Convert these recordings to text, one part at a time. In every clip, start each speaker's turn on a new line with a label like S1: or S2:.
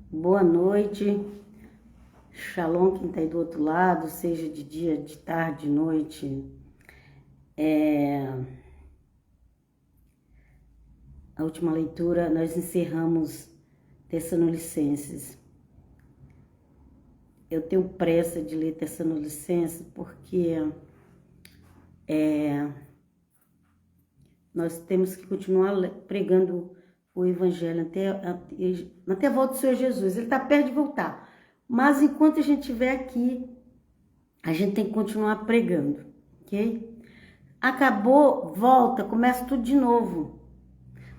S1: Boa noite, Shalom, quem está aí do outro lado, seja de dia, de tarde, de noite. A última leitura, nós encerramos Tessalonicenses. Eu tenho pressa de ler Tessalonicenses porque nós temos que continuar pregando o Evangelho até a volta do Senhor Jesus. Ele está perto de voltar. Mas enquanto a gente estiver aqui, a gente tem que continuar pregando, ok? Acabou, volta, começa tudo de novo.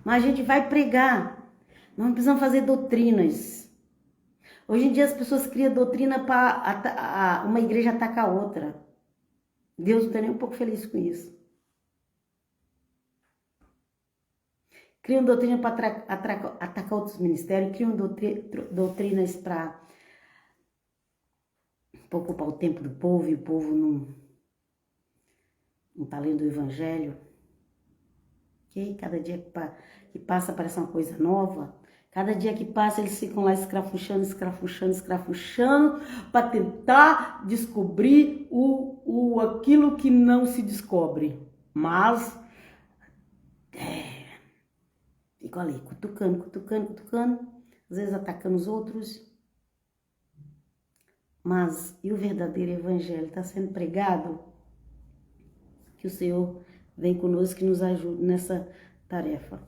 S1: Mas a gente vai pregar. Nós não precisamos fazer doutrinas. Hoje em dia as pessoas criam doutrina para uma igreja atacar a outra. Deus não está nem um pouco feliz com isso. Criam doutrina para atacar outros ministérios, criam doutrinas para ocupar o tempo do povo e o povo não está lendo o Evangelho. Okay? Cada dia que passa parece uma coisa nova. Cada dia que passa eles ficam lá escrafuchando para tentar descobrir aquilo que não se descobre. Mas ficam ali cutucando, às vezes atacando os outros. Mas e o verdadeiro evangelho está sendo pregado? Que o Senhor vem conosco e nos ajude nessa tarefa.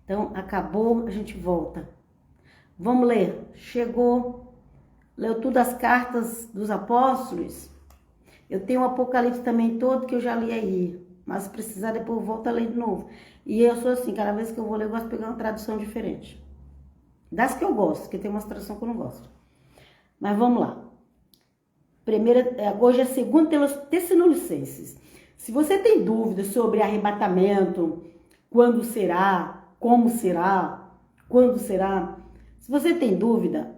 S1: Então, acabou, a gente volta. Vamos ler. Chegou, leu todas as cartas dos apóstolos. Eu tenho o Apocalipse também todo que eu já li aí. Mas se precisar, depois eu volto a ler de novo. E eu sou assim, cada vez que eu vou ler, eu gosto de pegar uma tradução diferente. Das que eu gosto, porque tem umas traduções que eu não gosto. Mas vamos lá. Hoje é 2 Tessalonicenses. Se você tem dúvidas sobre arrebatamento, quando será, como será, quando será, se você tem dúvida,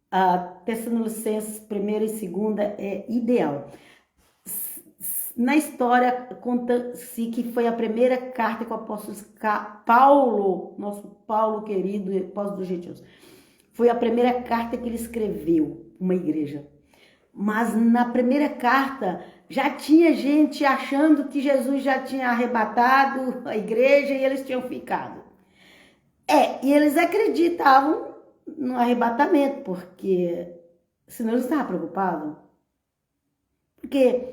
S1: a Tessalonicenses 1ª e 2ª é ideal. Na história, conta-se que foi a primeira carta que o apóstolo Paulo, nosso Paulo querido, apóstolo dos gentios, foi a primeira carta que ele escreveu uma igreja. Mas na primeira carta já tinha gente achando que Jesus já tinha arrebatado a igreja e eles tinham ficado. E eles acreditavam no arrebatamento, porque senão eles estavam preocupados. Porque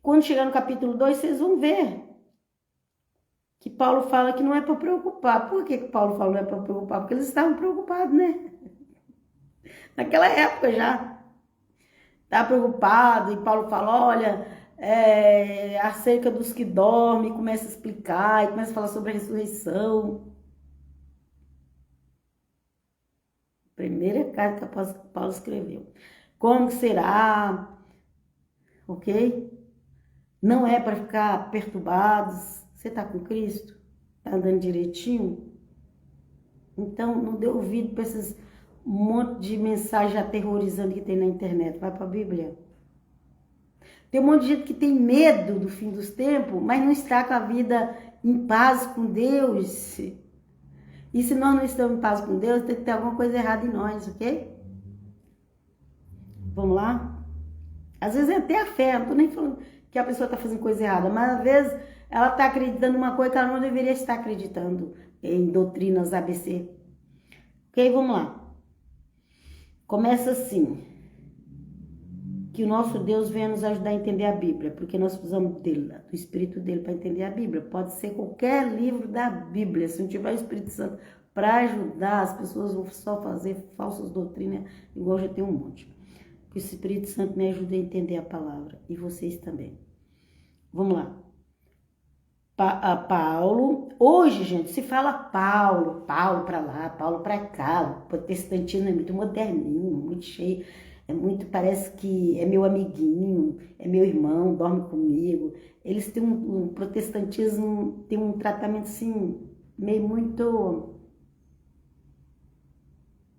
S1: quando chegar no capítulo 2, vocês vão ver que Paulo fala que não é para preocupar. Por que Paulo fala que não é para preocupar? Porque eles estavam preocupados, né? Naquela época já. Estava preocupado, e Paulo fala, olha, acerca dos que dormem, começa a explicar, e começa a falar sobre a ressurreição. Primeira carta que Paulo escreveu. Como será? Ok? Não é para ficar perturbados. Você está com Cristo? Está andando direitinho? Então, não dê ouvido para esses monte de mensagem aterrorizante que tem na internet. Vai para a Bíblia. Tem um monte de gente que tem medo do fim dos tempos, mas não está com a vida em paz com Deus. E se nós não estamos em paz com Deus, tem que ter alguma coisa errada em nós, ok? Vamos lá? Às vezes é até a fé, não estou nem falando que a pessoa está fazendo coisa errada, mas às vezes ela está acreditando em uma coisa que ela não deveria estar acreditando em doutrinas ABC. Ok? Vamos lá. Começa assim, que o nosso Deus venha nos ajudar a entender a Bíblia, porque nós precisamos dele, do Espírito dele para entender a Bíblia. Pode ser qualquer livro da Bíblia, se não tiver o Espírito Santo para ajudar, as pessoas vão só fazer falsas doutrinas, igual já tem um monte. Que o Espírito Santo me ajude a entender a palavra, e vocês também. Vamos lá. Paulo, hoje, gente, se fala Paulo para lá, Paulo para cá, o protestantismo é muito moderninho, muito cheio, parece que é meu amiguinho, é meu irmão, dorme comigo. Eles têm um protestantismo, tem um tratamento assim, meio muito,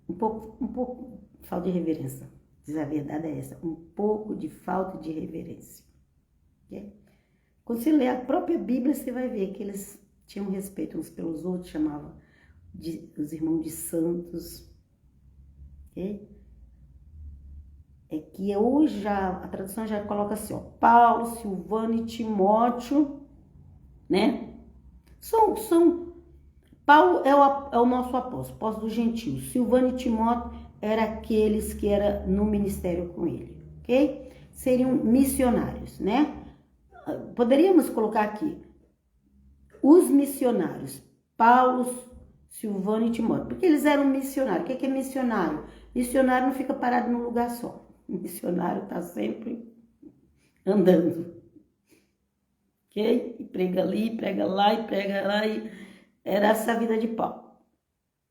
S1: um pouco falta de reverência, diz a verdade é essa, um pouco de falta de reverência, ok? Quando você lê a própria Bíblia, você vai ver que eles tinham respeito uns pelos outros, chamavam os irmãos de Santos, ok? É que hoje a tradução já coloca assim, ó, Paulo, Silvano e Timóteo, né? Paulo é o nosso apóstolo dos gentios. Silvano e Timóteo eram aqueles que eram no ministério com ele, ok? Seriam missionários, né? Poderíamos colocar aqui os missionários, Paulo, Silvano e Timóteo, porque eles eram missionários. O que é missionário? Missionário não fica parado num lugar só. O missionário está sempre andando, ok? E prega ali, prega lá e prega lá. Era essa a vida de Paulo.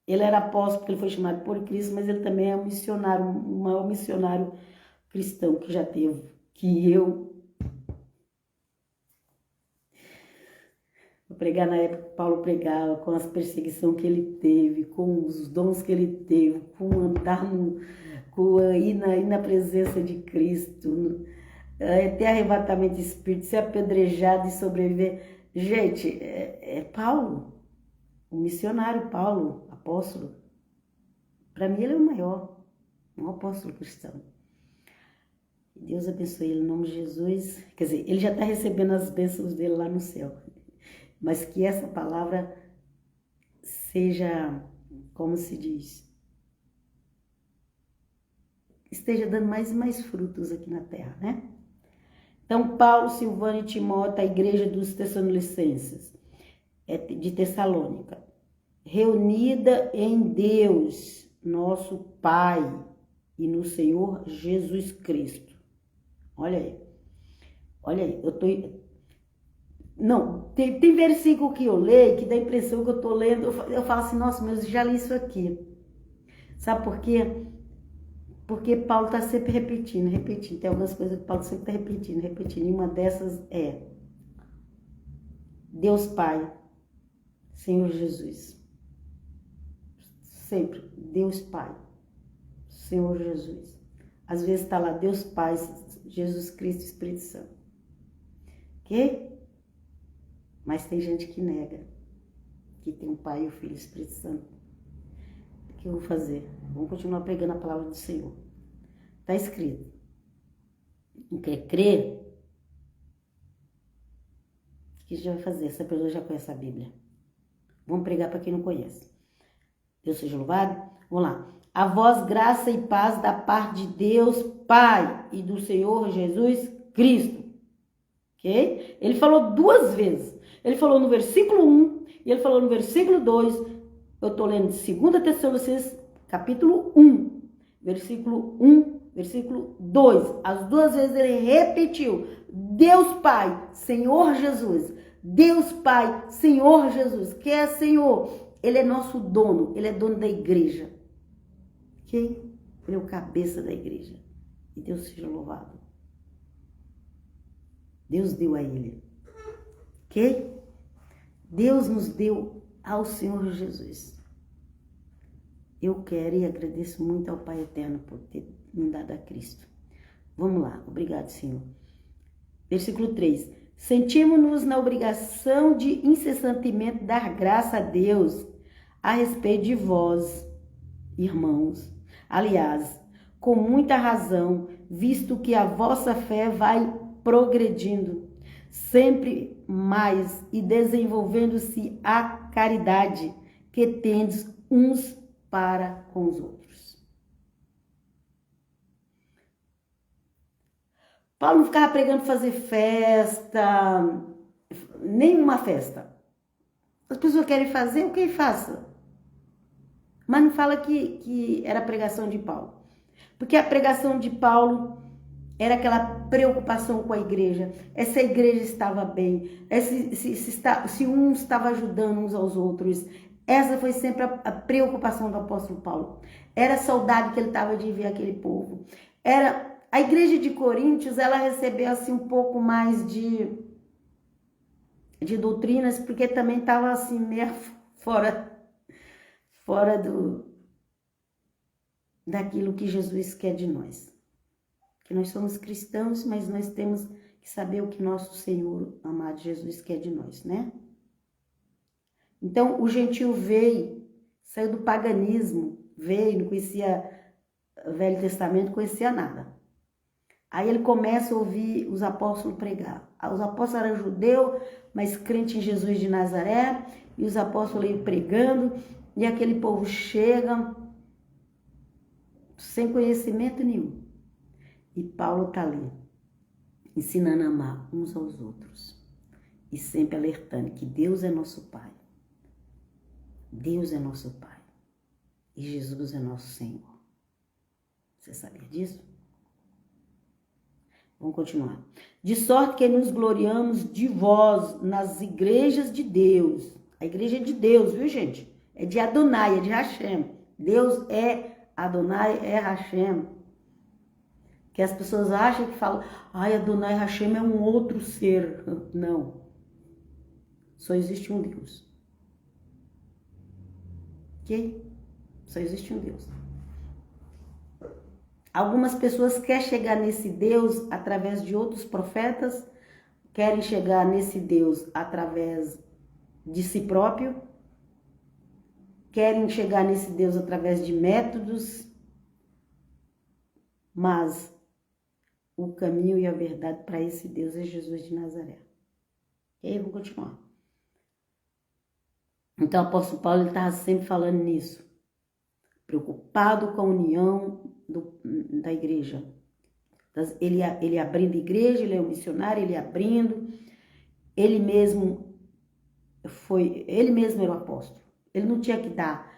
S1: Ele era apóstolo porque ele foi chamado por Cristo, mas ele também é um missionário, o maior missionário cristão que já teve, que eu vou pregar na época que Paulo pregava, com as perseguições que ele teve, com os dons que ele teve, com andar ir na presença de Cristo, ter arrebatamento de espírito, ser apedrejado e sobreviver. Gente, é Paulo, o missionário Paulo, apóstolo. Para mim ele é o maior, um apóstolo cristão. Deus abençoe ele em nome de Jesus. Quer dizer, ele já está recebendo as bênçãos dele lá no céu. Mas que essa palavra seja, como se diz, esteja dando mais e mais frutos aqui na terra, né? Então, Paulo, Silvano e Timóteo, a igreja dos Tessalonicenses, de Tessalônica, reunida em Deus, nosso Pai, e no Senhor Jesus Cristo. Olha aí, eu tô... Não, tem versículo que eu leio que dá a impressão que eu tô lendo, eu falo assim, nossa, mas eu já li isso aqui. Sabe por quê? Porque Paulo está sempre repetindo. Tem algumas coisas que Paulo sempre está repetindo. E uma dessas é Deus Pai, Senhor Jesus. Sempre, Deus Pai, Senhor Jesus. Às vezes está lá Deus Pai, Jesus Cristo, Espírito Santo. Ok? Mas tem gente que nega que tem um Pai, o Filho e o Espírito Santo. O que eu vou fazer? Vamos continuar pregando a palavra do Senhor. Está escrito. Não quer crer? O que a gente vai fazer? Essa pessoa já conhece a Bíblia. Vamos pregar para quem não conhece. Deus seja louvado. Vamos lá. A vós graça e paz da parte de Deus Pai e do Senhor Jesus Cristo. Ok? Ele falou 2 vezes. Ele falou no versículo 1 e ele falou no versículo 2. Eu estou lendo 2 Tessalonicenses, capítulo 1, versículo 1, versículo 2. As 2 vezes ele repetiu. Deus Pai, Senhor Jesus. Deus Pai, Senhor Jesus. Que é Senhor? Ele é nosso dono. Ele é dono da igreja. Ok? Ele é o cabeça da igreja. E Deus seja louvado. Deus deu a ele. Ok? Deus nos deu ao Senhor Jesus. Eu quero e agradeço muito ao Pai Eterno por ter me dado a Cristo. Vamos lá. Obrigado, Senhor. Versículo 3. Sentimos-nos na obrigação de incessantemente dar graça a Deus a respeito de vós, irmãos. Aliás, com muita razão, visto que a vossa fé vai progredindo sempre mais e desenvolvendo-se a caridade que tendes uns para com os outros. Paulo não ficava pregando fazer festa, nenhuma festa. As pessoas querem fazer, o que faça. Mas não fala que era a pregação de Paulo. Porque a pregação de Paulo era aquela preocupação com a igreja. Essa igreja estava bem. Se um estava ajudando uns aos outros. Essa foi sempre a preocupação do apóstolo Paulo. Era a saudade que ele estava de ver aquele povo. A igreja de Coríntios, ela recebeu assim um pouco mais de doutrinas, porque também estava assim meio fora daquilo que Jesus quer de nós. Que nós somos cristãos, mas nós temos que saber o que nosso Senhor amado Jesus quer de nós, né? Então, o gentio veio Saiu do paganismo, veio, não conhecia o Velho Testamento, não conhecia nada. Aí ele começa a ouvir os apóstolos pregar. Os apóstolos eram judeus, mas crente em Jesus de Nazaré, e os apóstolos iam pregando, e aquele povo chega sem conhecimento nenhum. E Paulo está ali, ensinando a amar uns aos outros. E sempre alertando que Deus é nosso Pai. Deus é nosso Pai. E Jesus é nosso Senhor. Você sabia disso? Vamos continuar. De sorte que nos gloriamos de vós nas igrejas de Deus. A igreja é de Deus, viu, gente? É de Adonai, é de Hashem. Deus é Adonai, é Hashem. Que as pessoas acham que falam, ai, Adonai Hashem é um outro ser. Não. Só existe um Deus. Ok? Só existe um Deus. Algumas pessoas querem chegar nesse Deus através de outros profetas, querem chegar nesse Deus através de si próprio, querem chegar nesse Deus através de métodos, mas o caminho e a verdade para esse Deus é Jesus de Nazaré. E aí, vou continuar. Então, o apóstolo Paulo estava sempre falando nisso, preocupado com a união da igreja. Ele abrindo igreja, ele é um missionário, ele abrindo, ele mesmo era o apóstolo. Ele não tinha que dar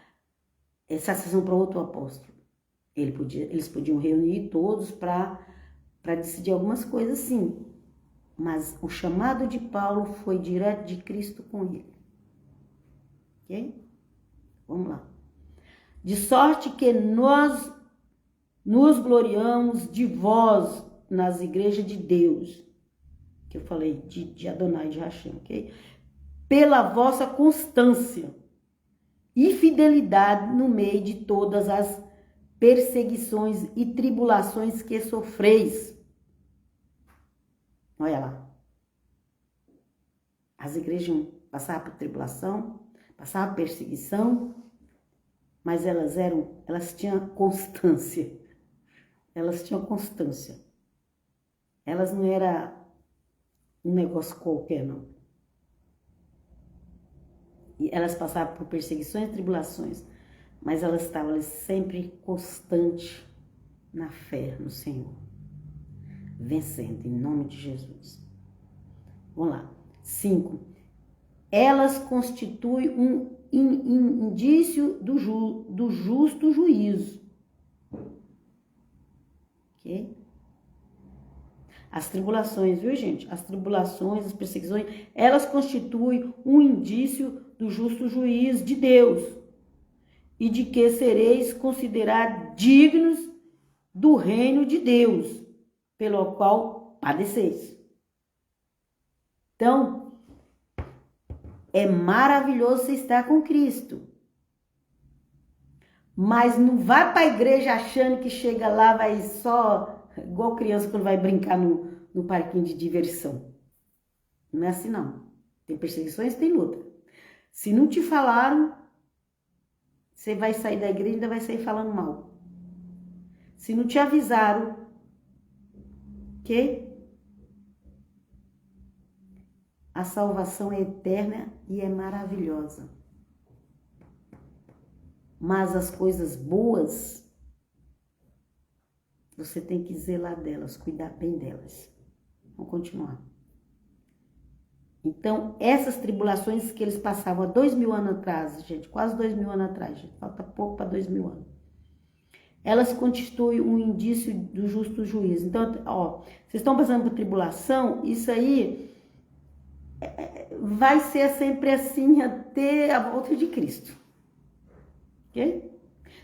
S1: satisfação para outro apóstolo. Eles podiam reunir todos para decidir algumas coisas, sim. Mas o chamado de Paulo foi direto de Cristo com ele. Ok? Vamos lá. De sorte que nós nos gloriamos de vós nas igrejas de Deus. Que eu falei de Adonai, de Hashem, ok? Pela vossa constância e fidelidade no meio de todas as perseguições e tribulações que sofreis. Olha lá. As igrejas passavam por tribulação, passavam por perseguição, mas elas tinham constância. Elas tinham constância. Elas não eram um negócio qualquer, não. E elas passavam por perseguições e tribulações, mas elas estavam ali sempre constantes na fé no Senhor, vencendo em nome de Jesus. Vamos lá. 5. Elas constituem um indício do justo juízo. Ok? As tribulações, viu, gente? As tribulações, as perseguições, elas constituem um indício do justo juízo de Deus e de que sereis considerados dignos do reino de Deus, pelo qual padeceis. Então, é maravilhoso você estar com Cristo. Mas não vai para a igreja achando que chega lá, vai só, igual criança quando vai brincar no parquinho de diversão. Não é assim, não. Tem perseguições, tem luta. Se não te falaram, você vai sair da igreja e ainda vai sair falando mal. Se não te avisaram, ok? A salvação é eterna e é maravilhosa. Mas as coisas boas, você tem que zelar delas, cuidar bem delas. Vamos continuar. Então, essas tribulações que eles passavam há 2000 anos atrás, gente, quase 2000 anos atrás, gente, falta pouco para 2000 anos. Elas constituem um indício do justo juízo. Então, ó, vocês estão passando por tribulação, isso aí vai ser sempre assim até a volta de Cristo. Ok?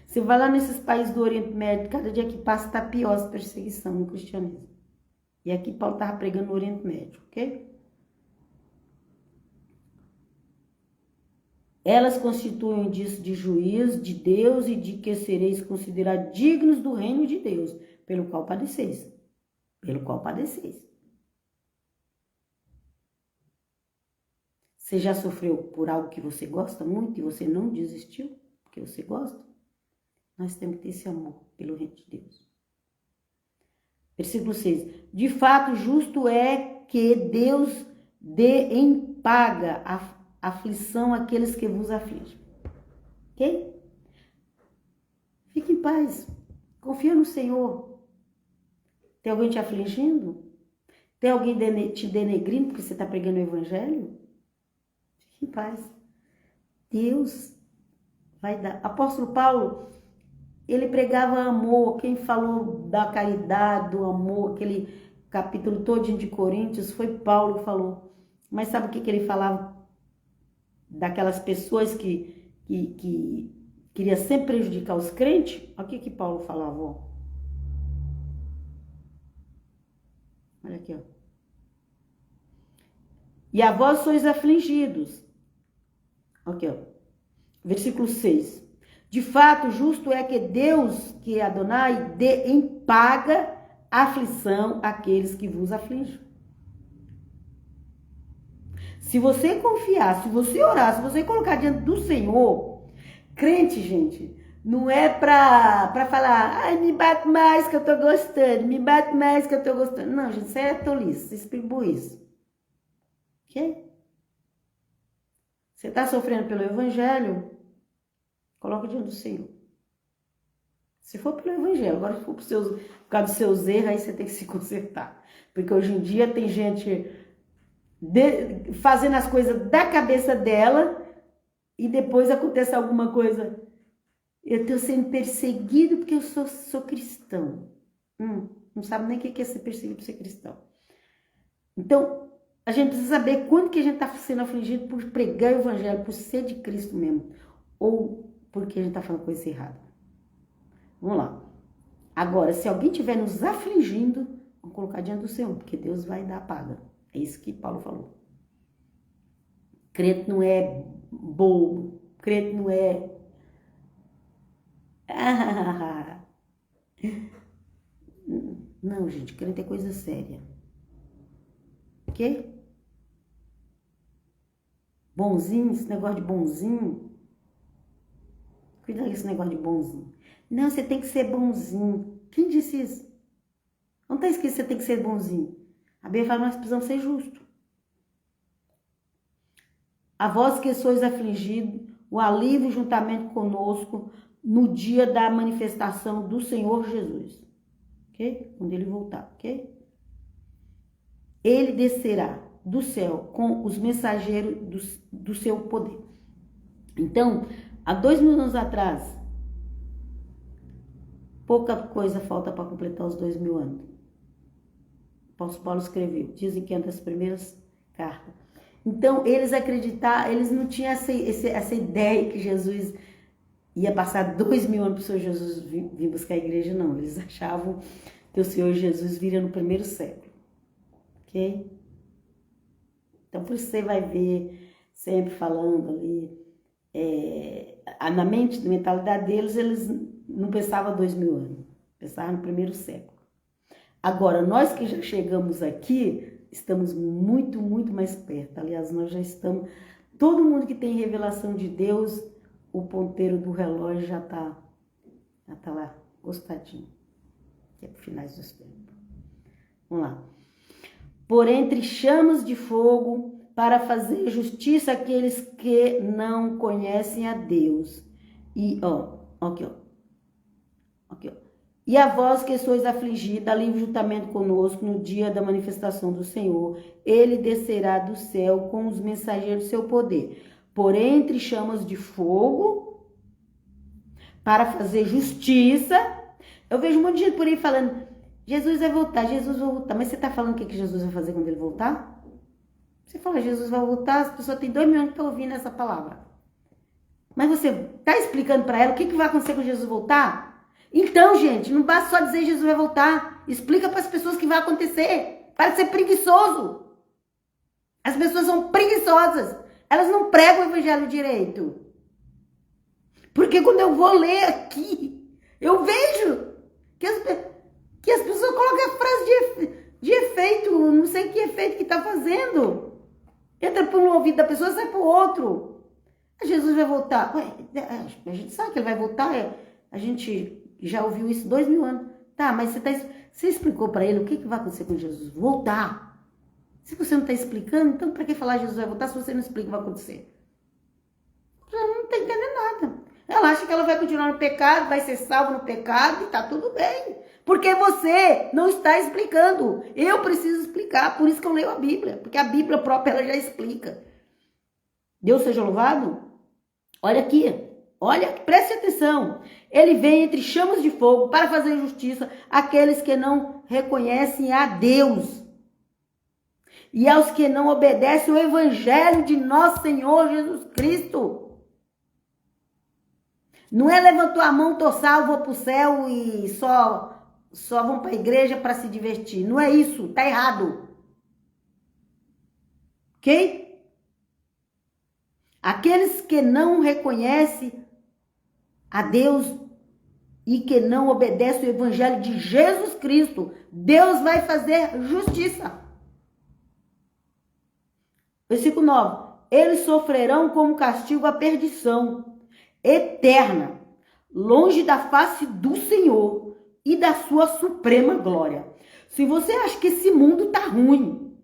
S1: Você vai lá nesses países do Oriente Médio, cada dia que passa está pior essa perseguição no cristianismo. E aqui Paulo estava pregando no Oriente Médio, ok? Elas constituem um indício de juízo de Deus e de que sereis considerados dignos do reino de Deus, pelo qual padeceis. Pelo qual padeceis. Você já sofreu por algo que você gosta muito e você não desistiu? porque você gosta. Nós temos que ter esse amor pelo reino de Deus. Versículo 6. De fato, justo é que Deus dê em paga a aflição àqueles que vos afligem. Ok? Fique em paz. Confia no Senhor. Tem alguém te afligindo? Tem alguém te denegrindo porque você está pregando o evangelho? Fique em paz. Deus vai dar. Apóstolo Paulo, ele pregava amor. Quem falou da caridade, do amor, aquele capítulo todinho de Coríntios, foi Paulo que falou. Mas sabe o que ele falava? Daquelas pessoas que queria sempre prejudicar os crentes? Olha o que Paulo falava, ó. Olha aqui, ó. E a vós sois afligidos. Aqui, ó. Versículo 6. De fato, justo é que Deus, que é Adonai, dê em paga aflição àqueles que vos afligem. Se você confiar, se você orar, se você colocar diante do Senhor, crente, gente, não é pra falar, ai, me bate mais que eu tô gostando, me bate mais que eu tô gostando. Não, gente, isso é tolice, isso é burrice. Ok? Você está sofrendo pelo evangelho, coloca diante do Senhor. Se for pelo evangelho, agora se for por causa dos seus erros, aí você tem que se consertar. Porque hoje em dia tem gente fazendo as coisas da cabeça dela e depois acontece alguma coisa. Eu estou sendo perseguido porque eu sou cristão. Não sabe nem o que é ser perseguido por ser cristão. Então, a gente precisa saber quando que a gente está sendo afligido por pregar o evangelho, por ser de Cristo mesmo. Ou porque a gente está falando coisa errada. Vamos lá. Agora, se alguém estiver nos afligindo, vamos colocar diante do Senhor, porque Deus vai dar a paga. É isso que Paulo falou. Crente não é bobo. Crente não é... Não, gente, crente é coisa séria. Ok? Bonzinho, esse negócio de bonzinho. Cuidado com esse negócio de bonzinho. Não, você tem que ser bonzinho. Quem disse isso? Não está escrito que você tem que ser bonzinho. A Bíblia fala que nós precisamos ser justos. A vós que sois afligidos, o alívio juntamente conosco no dia da manifestação do Senhor Jesus. Ok? Quando ele voltar, ok? Ele descerá do céu com os mensageiros do seu poder. Então, há 2000 anos atrás, pouca coisa falta para completar os 2000 anos. O apóstolo Paulo escreveu, dizem que é uma das primeiras cartas. Então, eles acreditaram, eles não tinham essa ideia que Jesus ia passar 2000 anos para o Senhor Jesus vir buscar a igreja, não. Eles achavam que o Senhor Jesus viria no primeiro século. Ok? Então, por isso você vai ver sempre falando ali, na mentalidade deles, eles não pensavam 2000 anos, pensavam no primeiro século. Agora, nós que já chegamos aqui, estamos muito, muito mais perto. Aliás, nós já estamos... Todo mundo que tem revelação de Deus, o ponteiro do relógio já tá lá, gostadinho. Que é para finais dos tempos. Vamos lá. Por entre chamas de fogo, para fazer justiça àqueles que não conhecem a Deus. E, aqui, ó. E a vós que sois afligida, alívio juntamente conosco no dia da manifestação do Senhor. Ele descerá do céu com os mensageiros do seu poder. Por entre chamas de fogo, para fazer justiça. Eu vejo um monte de gente por aí falando, Jesus vai voltar, Jesus vai voltar. Mas você está falando o que Jesus vai fazer quando ele voltar? Você fala, Jesus vai voltar, as pessoas têm 2 milhões que estão ouvindo essa palavra. Mas você está explicando para ela o que vai acontecer quando Jesus voltar? Então, gente, não basta só dizer Jesus vai voltar. Explica para as pessoas o que vai acontecer. Para de ser preguiçoso. As pessoas são preguiçosas. Elas não pregam o evangelho direito. Porque quando eu vou ler aqui, eu vejo que as pessoas colocam a frase de efeito. Não sei que efeito que está fazendo. Entra por um ouvido da pessoa, sai por outro. Jesus vai voltar. Ué, a gente sabe que ele vai voltar, a gente já ouviu isso 2000 anos. Tá, mas você explicou para ele o que vai acontecer com Jesus? Voltar. Se você não está explicando, então para que falar Jesus vai voltar se você não explica o que vai acontecer? Ela não está entendendo nada. Ela acha que ela vai continuar no pecado, vai ser salva no pecado e tá tudo bem. Porque você não está explicando. Eu preciso explicar, por isso que eu leio a Bíblia. Porque a Bíblia própria ela já explica. Deus seja louvado. Olha aqui. Olha, preste atenção. Ele vem entre chamas de fogo para fazer justiça àqueles que não reconhecem a Deus e aos que não obedecem o evangelho de nosso Senhor Jesus Cristo. Não é levantou a mão, tô salvo, vou pro céu e só vão para a igreja para se divertir. Não é isso, tá errado. Ok? Aqueles que não reconhecem a Deus e que não obedecem o evangelho de Jesus Cristo, Deus vai fazer justiça. Versículo 9. Eles sofrerão como castigo a perdição eterna, longe da face do Senhor e da sua suprema glória. Se você acha que esse mundo tá ruim,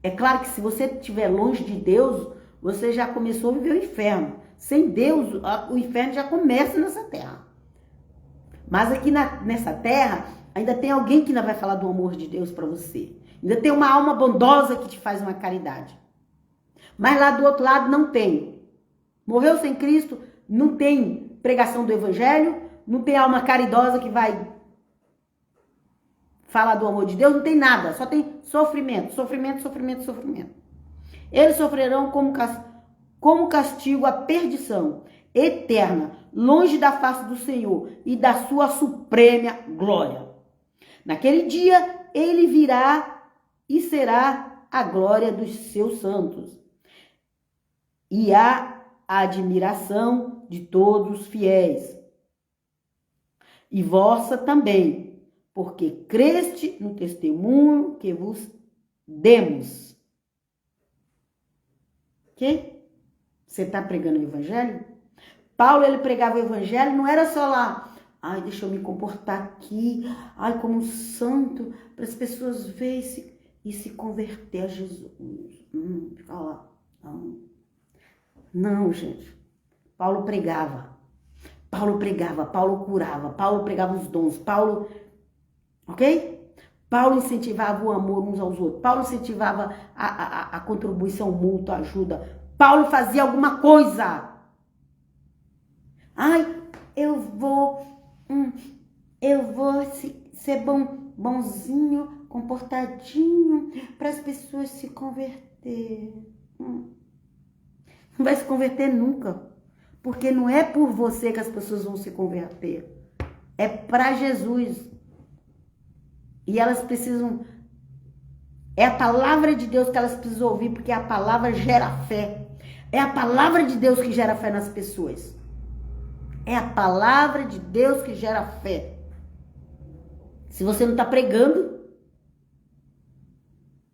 S1: é claro que se você estiver longe de Deus, você já começou a viver o inferno. Sem Deus, o inferno já começa nessa terra. Mas aqui nessa terra, ainda tem alguém que ainda vai falar do amor de Deus para você. Ainda tem uma alma bondosa que te faz uma caridade. Mas lá do outro lado não tem. Morreu sem Cristo, não tem pregação do evangelho, não tem alma caridosa que vai falar do amor de Deus, não tem nada, só tem sofrimento, sofrimento, sofrimento, sofrimento. Eles sofrerão como castigo a perdição eterna, longe da face do Senhor e da sua suprema glória. Naquele dia, ele virá e será a glória dos seus santos e a admiração de todos os fiéis, e vossa também, porque creste no testemunho que vos demos. Ok? Você está pregando o evangelho? Paulo, ele pregava o evangelho, não era só lá, ai, deixa eu me comportar aqui, ai, como um santo, para as pessoas verem e se converter a Jesus. Fica lá. Não, gente. Paulo pregava, Paulo curava, Paulo pregava os dons, Paulo, ok? Paulo incentivava o amor uns aos outros, Paulo incentivava a contribuição mútua, a ajuda, Paulo fazia alguma coisa. Ai, eu vou ser bonzinho, comportadinho, para as pessoas se converter. Não vai se converter nunca. Porque não é por você que as pessoas vão se converter. É para Jesus. E elas precisam... É a palavra de Deus que elas precisam ouvir, porque a palavra gera fé. É a palavra de Deus que gera fé nas pessoas. É a palavra de Deus que gera fé. Se você não está pregando,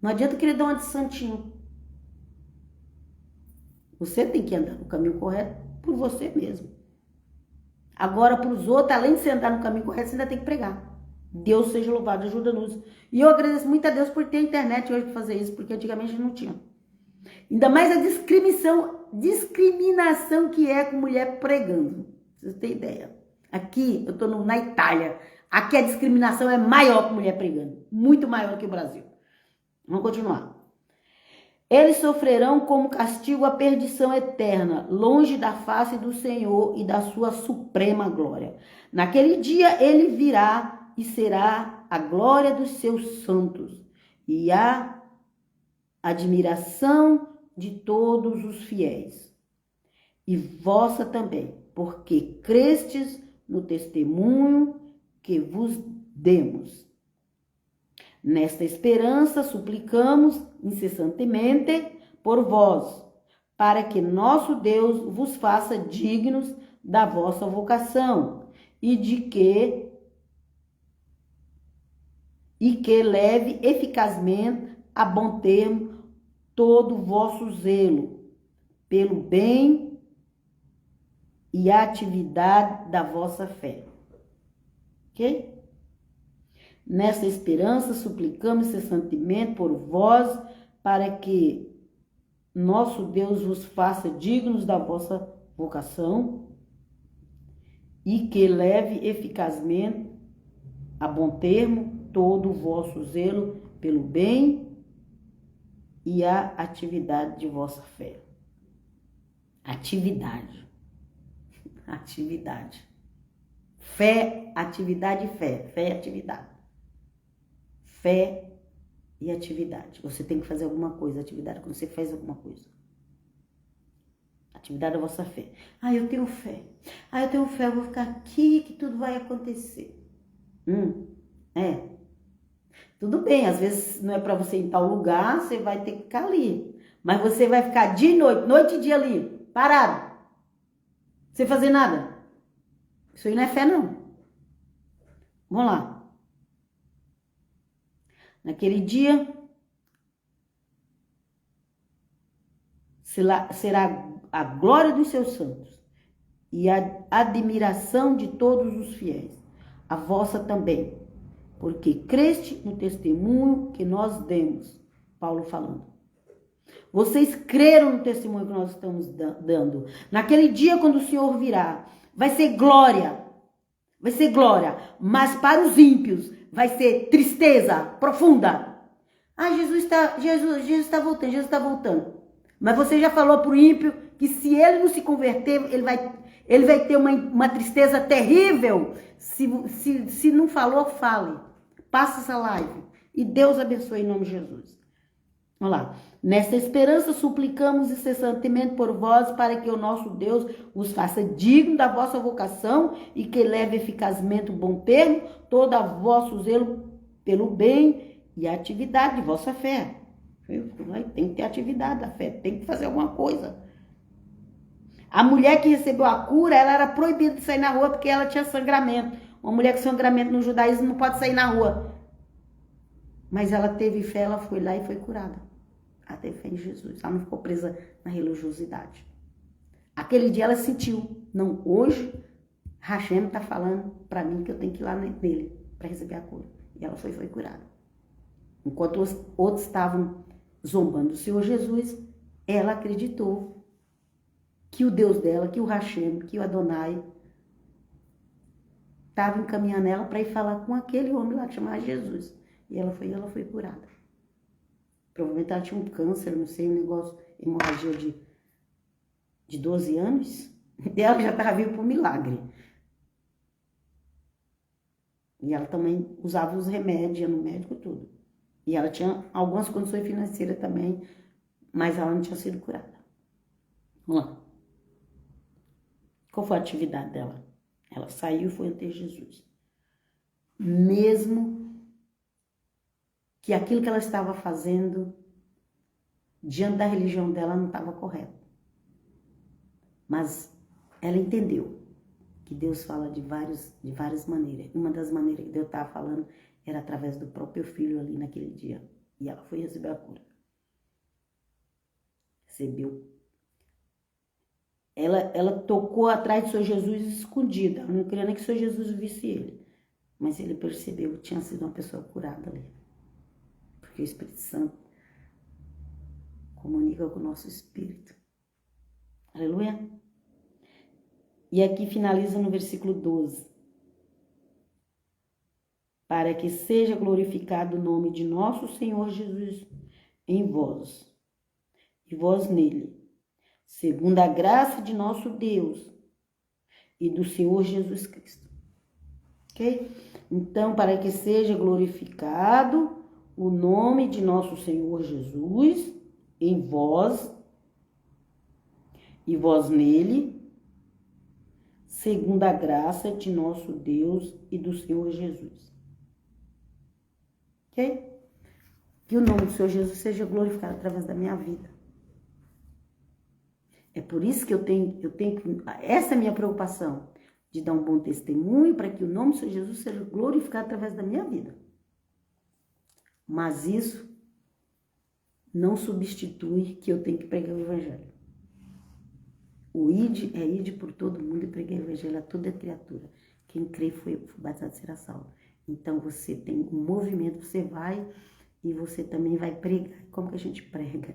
S1: não adianta querer dar uma de santinho. Você tem que andar no caminho correto por você mesmo. Agora, para os outros, além de você andar no caminho correto, você ainda tem que pregar. Deus seja louvado, ajuda-nos. E eu agradeço muito a Deus por ter internet hoje para fazer isso, porque antigamente não tinha. Ainda mais a discriminação que é com mulher pregando. Vocês têm ideia. Aqui, eu estou na Itália. Aqui a discriminação é maior que mulher pregando. Muito maior que o Brasil. Vamos continuar. Eles sofrerão como castigo a perdição eterna, longe da face do Senhor e da sua suprema glória. Naquele dia ele virá e será a glória dos seus santos e a admiração de todos os fiéis. E vossa também, porque crestes no testemunho que vos demos. Nesta esperança, suplicamos incessantemente por vós, para que nosso Deus vos faça dignos da vossa vocação e que leve eficazmente a bom termo todo o vosso zelo, pelo bem e a atividade da vossa fé. Ok? Nessa esperança, suplicamos incessantemente por vós, para que nosso Deus vos faça dignos da vossa vocação e que leve eficazmente a bom termo todo o vosso zelo pelo bem e a atividade de vossa fé. Atividade. Atividade. Fé, atividade e fé. Fé e atividade. Fé e atividade. Você tem que fazer alguma coisa. Atividade quando você faz alguma coisa. Atividade da vossa fé. Eu tenho fé. Eu tenho fé, eu vou ficar aqui que tudo vai acontecer. Tudo bem, às vezes não é para você ir em tal lugar, você vai ter que ficar ali. Mas você vai ficar dia e noite, noite e dia ali, parado. Sem fazer nada. Isso aí não é fé, não. Vamos lá. Naquele dia, será a glória dos seus santos e a admiração de todos os fiéis, a vossa também, porque creste no testemunho que nós demos. Paulo falando. Vocês creram no testemunho que nós estamos dando. Naquele dia, quando o Senhor virá, vai ser glória. Vai ser glória. Mas para os ímpios, vai ser tristeza profunda. Jesus está voltando, Jesus está voltando. Mas você já falou para o ímpio que se ele não se converter, ele vai ter uma tristeza terrível. Se não falou, fale. Passa essa live. E Deus abençoe em nome de Jesus. Vamos lá. Nesta esperança suplicamos incessantemente por vós, para que o nosso Deus os faça digno da vossa vocação e que leve eficazmente o bom termo todo a vosso zelo pelo bem e a atividade de vossa fé. Tem que ter atividade da fé, tem que fazer alguma coisa. A mulher que recebeu a cura, ela era proibida de sair na rua porque ela tinha sangramento. Uma mulher com sangramento no judaísmo não pode sair na rua. Mas ela teve fé, ela foi lá e foi curada. Ela teve fé em Jesus. Ela não ficou presa na religiosidade. Aquele dia ela sentiu. Não, hoje, Hashem está falando para mim que eu tenho que ir lá nele para receber a cura. E ela foi curada. Enquanto os outros estavam zombando do Senhor Jesus, ela acreditou que o Deus dela, que o Hashem, que o Adonai, estava encaminhando ela para ir falar com aquele homem lá que chamava Jesus. E ela foi curada. Provavelmente ela tinha um câncer, não sei, um negócio, hemorragia de 12 anos. E ela já estava viva por milagre. E ela também usava os remédios, ia no médico, tudo. E ela tinha algumas condições financeiras também, mas ela não tinha sido curada. Vamos lá. Qual foi a atividade dela? Ela saiu e foi ante Jesus. Mesmo que aquilo que ela estava fazendo diante da religião dela não estava correto. Mas ela entendeu que Deus fala de várias maneiras. Uma das maneiras que Deus estava falando era através do próprio filho ali naquele dia. E ela foi receber a cura. Recebeu. Ela tocou atrás do Senhor Jesus escondida. Ela não queria nem que o Senhor Jesus visse ele. Mas ele percebeu que tinha sido uma pessoa curada ali. Porque o Espírito Santo comunica com o nosso espírito. Aleluia. E aqui finaliza no versículo 12. Para que seja glorificado o nome de nosso Senhor Jesus em vós, e vós nele, segundo a graça de nosso Deus e do Senhor Jesus Cristo. Ok? Então, para que seja glorificado o nome de nosso Senhor Jesus em vós, e vós nele, segundo a graça de nosso Deus e do Senhor Jesus. Ok? Que o nome do Senhor Jesus seja glorificado através da minha vida. É por isso que eu tenho essa é a minha preocupação, de dar um bom testemunho para que o nome do Senhor Jesus seja glorificado através da minha vida. Mas isso não substitui que eu tenho que pregar o Evangelho. O ide é ide por todo mundo e preguei o evangelho a toda criatura. Quem crê foi batizado será salvo. Então você tem um movimento, você vai e você também vai pregar. Como que a gente prega?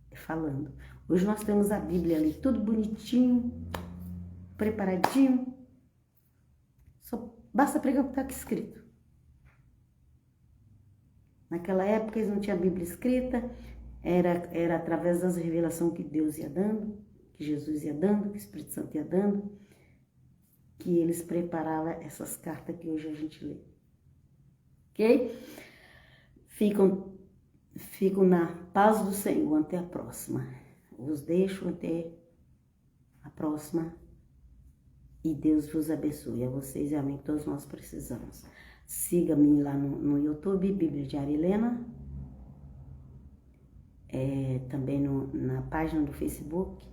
S1: É falando. Hoje nós temos a Bíblia ali, tudo bonitinho, preparadinho. Só basta pregar o que está aqui escrito. Naquela época eles não tinham a Bíblia escrita, era através das revelações que Deus ia dando, que Jesus ia dando, que o Espírito Santo ia dando, que eles preparavam essas cartas que hoje a gente lê. Ok? Ficam na paz do Senhor. Até a próxima. Os deixo até a próxima. E Deus vos abençoe. A vocês e a mim, que todos nós precisamos. Siga-me lá no YouTube, Bíblia de Arilena. Também na página do Facebook.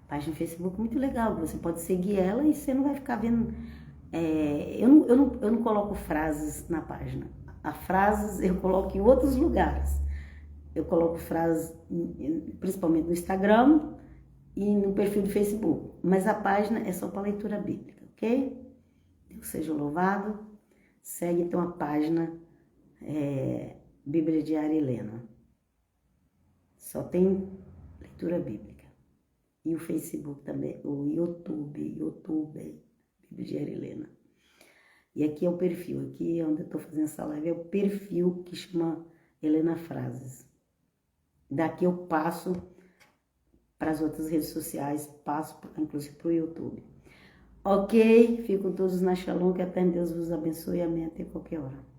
S1: Página do Facebook muito legal. Você pode seguir ela e você não vai ficar vendo... eu não coloco frases na página. As frases eu coloco em outros lugares. Eu coloco frases principalmente no Instagram e no perfil do Facebook. Mas a página é só para leitura bíblica, ok? Deus seja louvado. Segue então a página Bíblia de Arilena. Só tem leitura bíblica. E o Facebook também, o YouTube, Bíblia de Arilena. E aqui é o perfil, aqui onde eu estou fazendo essa live, é o perfil que chama Helena Frases. Daqui eu passo para as outras redes sociais, passo inclusive para o YouTube. Ok? Fico todos na Shalom, que até Deus vos abençoe, amém, até qualquer hora.